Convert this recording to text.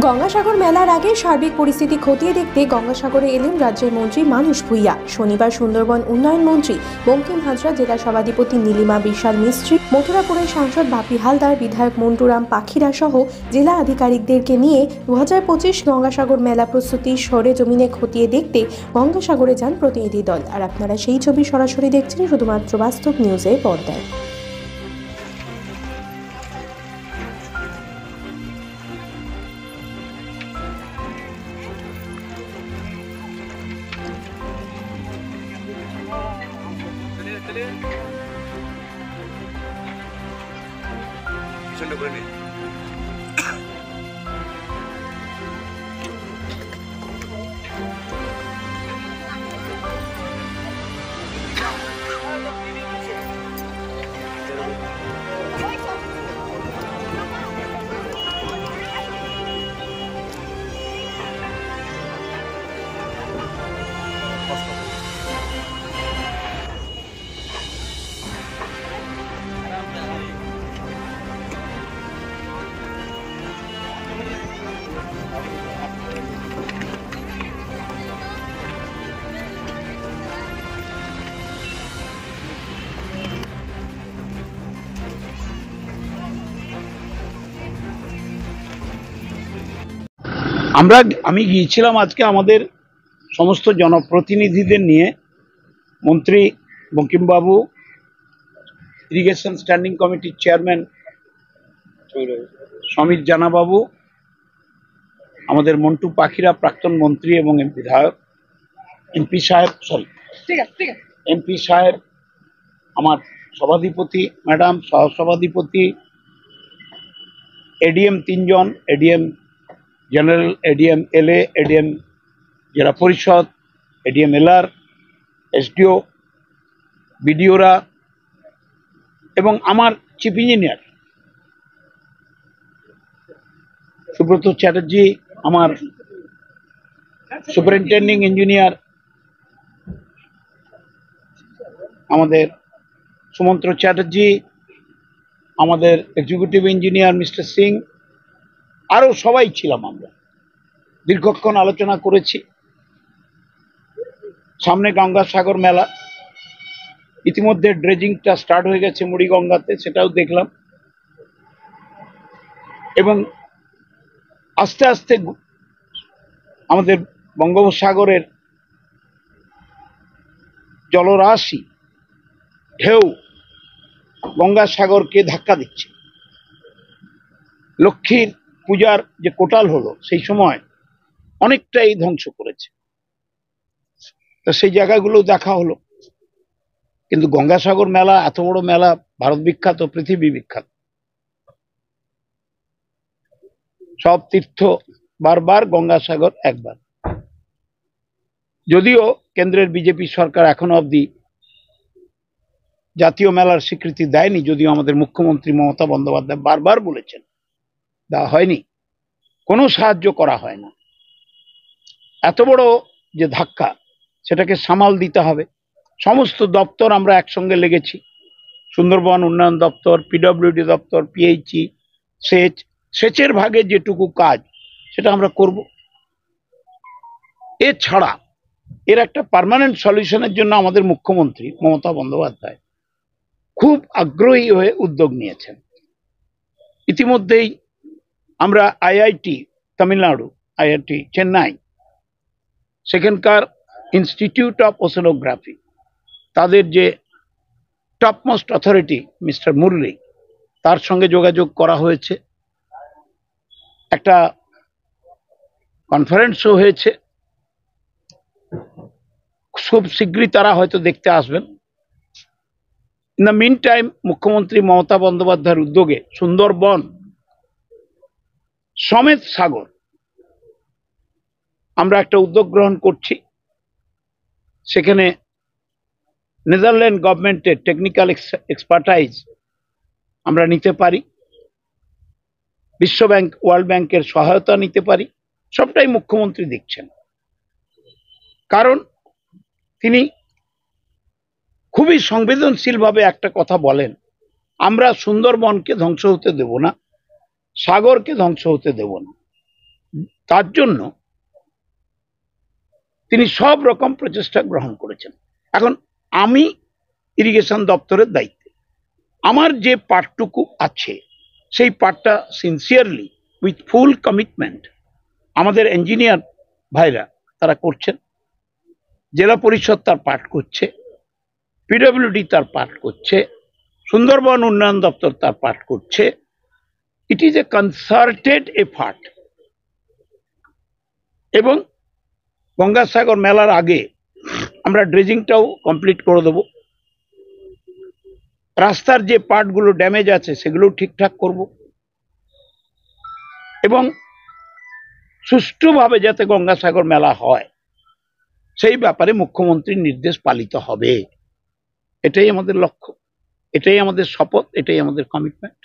গঙ্গাসাগর মেলার আগে সার্বিক পরিস্থিতি খতিয়ে দেখতে গঙ্গাসাগরে এলেন রাজ্যের মন্ত্রী মানস ভূঁইয়া। শনিবার সুন্দরবন উন্নয়ন মন্ত্রী বঙ্কিম হাজরা, জেলা সভাধিপতি নীলিমা বিশাল মিস্ত্রি, মথুরাপুরের সাংসদ বাপি হালদার, বিধায়ক মন্টুরাম পাখিরা সহ জেলা আধিকারিকদেরকে নিয়ে 2025 গঙ্গাসাগর মেলা প্রস্তুতি সরেজমিনে খতিয়ে দেখতে গঙ্গাসাগরে যান প্রতিনিধি দল। আর আপনারা সেই ছবি সরাসরি দেখছেন শুধুমাত্র বাস্তব নিউজের পর্দায়। আমি গিয়েছিলাম আজকে আমাদের সমস্ত জনপ্রতিনিধিদের নিয়ে, মন্ত্রী বঙ্কিমবাবু, ইরিগেশন স্ট্যান্ডিং কমিটির চেয়ারম্যান সমীর জানাবাবু, আমাদের মন্টু পাখিরা প্রাক্তন মন্ত্রী এবং বিধায়ক, এমপি সাহেব, আমার সভাধিপতি ম্যাডাম, সহসভাধিপতি, এডিএম 3 জন, ADM general, ADM LA, ADM জেলা পরিষদ, এডিএম এলআর, এসডিও, বিডিওরা এবং আমার চিফ ইঞ্জিনিয়ার সুব্রত চ্যাটার্জি, আমার সুপারিনটেন্ডিং ইঞ্জিনিয়ার আমাদের সুমন্ত্র চ্যাটার্জি, আমাদের এক্সিকিউটিভ ইঞ্জিনিয়ার মিস্টার সিং, আরও সবাই ছিলাম। আমরা দীর্ঘক্ষণ আলোচনা করেছি। সামনে গঙ্গাসাগর মেলা, ইতিমধ্যে ড্রেজিংটা স্টার্ট হয়ে গেছে মুড়িগঙ্গাতে, সেটাও দেখলাম। এবং আস্তে আস্তে আমাদের বঙ্গোপসাগরের জলরাশি, ঢেউ গঙ্গাসাগরকে ধাক্কা দিচ্ছে। লক্ষ্মীর পূজার যে কোটাল হলো সেই সময় অনেকটাই ধ্বংস করেছে, তো সেই জায়গাগুলো দেখা হলো। কিন্তু গঙ্গাসাগর মেলা এত বড় মেলা, ভারত বিখ্যাত, পৃথিবী বিখ্যাত, সব তীর্থ বারবার, গঙ্গাসাগর একবার। যদিও কেন্দ্রের বিজেপি সরকার এখনো অবধি জাতীয় মেলার স্বীকৃতি দেয়নি, যদিও আমাদের মুখ্যমন্ত্রী মমতা বন্দ্যোপাধ্যায় বারবার বলেছেন, দেওয়া হয়নি, কোনো সাহায্য করা হয় না। এত বড় যে ধাক্কা, সেটাকে সামাল দিতে হবে। সমস্ত দপ্তর আমরা একসঙ্গে লেগেছি, সুন্দরবন উন্নয়ন দপ্তর, পিডব্লিউডি দপ্তর, পিএইচই, সেচের ভাগে যেটুকু কাজ সেটা আমরা করব। এছাড়া এর একটা পার্মানেন্ট সলিউশনের জন্য আমাদের মুখ্যমন্ত্রী মমতা বন্দ্যোপাধ্যায় খুব আগ্রহী হয়ে উদ্যোগ নিয়েছেন। ইতিমধ্যেই আমরা আইআইটি তামিলনাড়ু, আইআইটি চেন্নাই, সেখানকার ইনস্টিটিউট অফ ওশেনোগ্রাফি, তাদের যে টপমোস্ট অথরিটি মিস্টার মুরলি, তার সঙ্গে যোগাযোগ করা হয়েছে। একটা কনফারেন্সও হয়েছে, খুব শীঘ্রই তারা হয়তো দেখতে আসবেন। ইন দ্য মিন টাইম, মুখ্যমন্ত্রী মমতা বন্দ্যোপাধ্যায়ের উদ্যোগে সুন্দরবন সমেত সাগর আমরা একটা উদ্যোগ গ্রহণ করছি। সেখানে নেদারল্যান্ড গভর্নমেন্টের টেকনিক্যাল এক্সপার্টাইজ আমরা নিতে পারি, বিশ্ব ব্যাংক, ওয়ার্ল্ড ব্যাংকের সহায়তা নিতে পারি, সবটাই মুখ্যমন্ত্রী দেখছেন। কারণ তিনি খুবই সংবেদনশীলভাবে একটা কথা বলেন, আমরা সুন্দরবনকে ধ্বংস হতে দেব না, সাগরকে ধ্বংস হতে দেব না। তার জন্য তিনি সব রকম প্রচেষ্টা গ্রহণ করেছেন। এখন আমি ইরিগেশন দপ্তরের দায়িত্বে, আমার যে পার্টটুকু আছে সেই পার্টটা সিনসিয়ারলি উইথ ফুল কমিটমেন্ট আমাদের ইঞ্জিনিয়ার ভাইরা তারা করছেন, জেলা পরিষদ তার পার্ট করছে, পিডব্লিউডি তার পার্ট করছে, সুন্দরবন উন্নয়ন দপ্তর তার পার্ট করছে। It is a concerted effort. এবং গঙ্গাসাগর মেলার আগে আমরা ড্রেজিংটাও কমপ্লিট করে দেব, রাস্তার যে পার্টগুলো ড্যামেজ আছে সেগুলো ঠিকঠাক করব, এবং সুষ্ঠুভাবে যাতে গঙ্গাসাগর মেলা হয় সেই ব্যাপারে মুখ্যমন্ত্রীর নির্দেশ পালিত হবে। এটাই আমাদের লক্ষ্য, এটাই আমাদের শপথ, এটাই আমাদের কমিটমেন্ট।